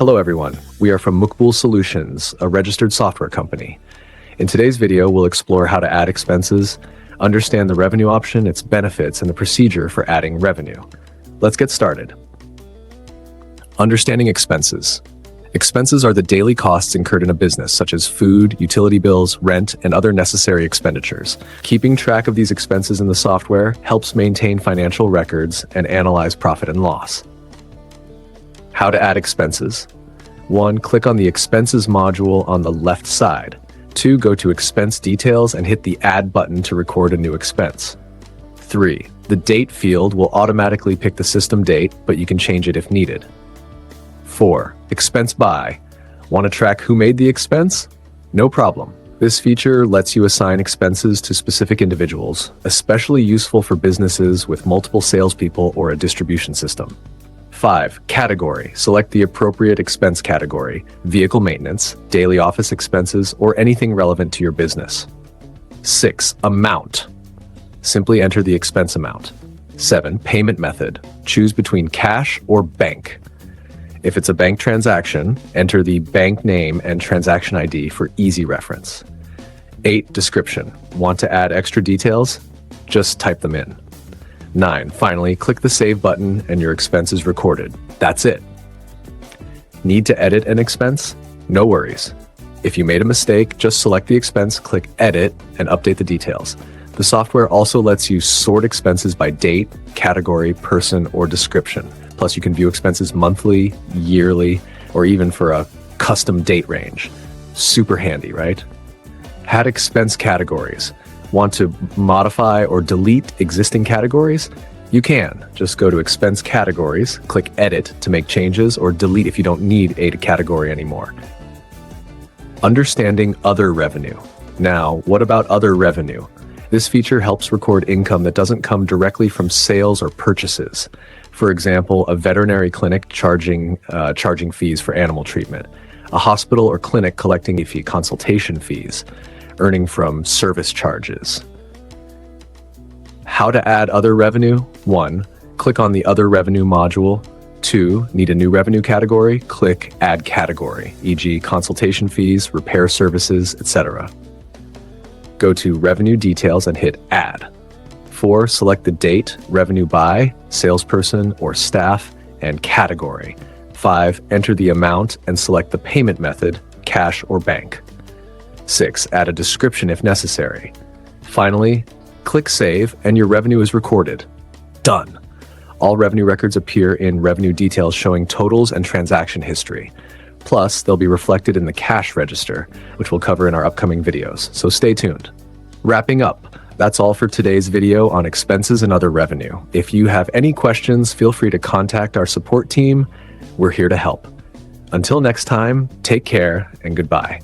Hello everyone, we are from 𝐒𝐞𝐫 Solutions, a registered software company. In today's video, we'll explore how to add expenses, understand the revenue option, its benefits, and the procedure for adding revenue. Let's get started. Understanding expenses. Expenses are the daily costs incurred in a business, such as food, utility bills, rent, and other necessary expenditures. Keeping track of these expenses in the software helps maintain financial records and analyze profit and loss. How to add expenses. 1. Click on the Expenses module on the left side. 2. Go to Expense Details and hit the Add button to record a new expense. 3. The Date field will automatically pick the system date, but you can change it if needed. 4. Expense by. Want to track who made the expense? No problem. This feature lets you assign expenses to specific individuals, especially useful for businesses with multiple salespeople or a distribution system. 5. Category. Select the appropriate expense category, vehicle maintenance, daily office expenses, or anything relevant to your business. 6. Amount. Simply enter the expense amount. 7. Payment method. Choose between cash or bank. If it's a bank transaction, enter the bank name and transaction ID for easy reference. 8. Description. Want to add extra details? Just type them in. 9. Finally, click the Save button and your expense is recorded. That's it. Need to edit an expense? No worries. If you made a mistake, just select the expense, click Edit, and update the details. The software also lets you sort expenses by date, category, person, or description. Plus, you can view expenses monthly, yearly, or even for a custom date range. Super handy, right? Add expense categories. Want to modify or delete existing categories? You can. Just go to Expense Categories, click Edit to make changes, or delete if you don't need a category anymore. Understanding other revenue. Now, what about other revenue? This feature helps record income that doesn't come directly from sales or purchases. For example, a veterinary clinic charging fees for animal treatment, a hospital or clinic collecting consultation fees, earning from service charges. How to add other revenue? 1. Click on the Other Revenue module. 2. Need a new revenue category? Click Add Category, e.g. consultation fees, repair services, etc. Go to Revenue Details and hit Add. 4. Select the date, revenue by, salesperson or staff, and category. 5. Enter the amount and select the payment method, cash or bank. 6. Add a description if necessary. Finally, click Save and your revenue is recorded. Done. All revenue records appear in Revenue Details showing totals and transaction history. Plus, they'll be reflected in the cash register, which we'll cover in our upcoming videos, so stay tuned. Wrapping up, that's all for today's video on expenses and other revenue. If you have any questions, feel free to contact our support team. We're here to help. Until next time, take care and goodbye.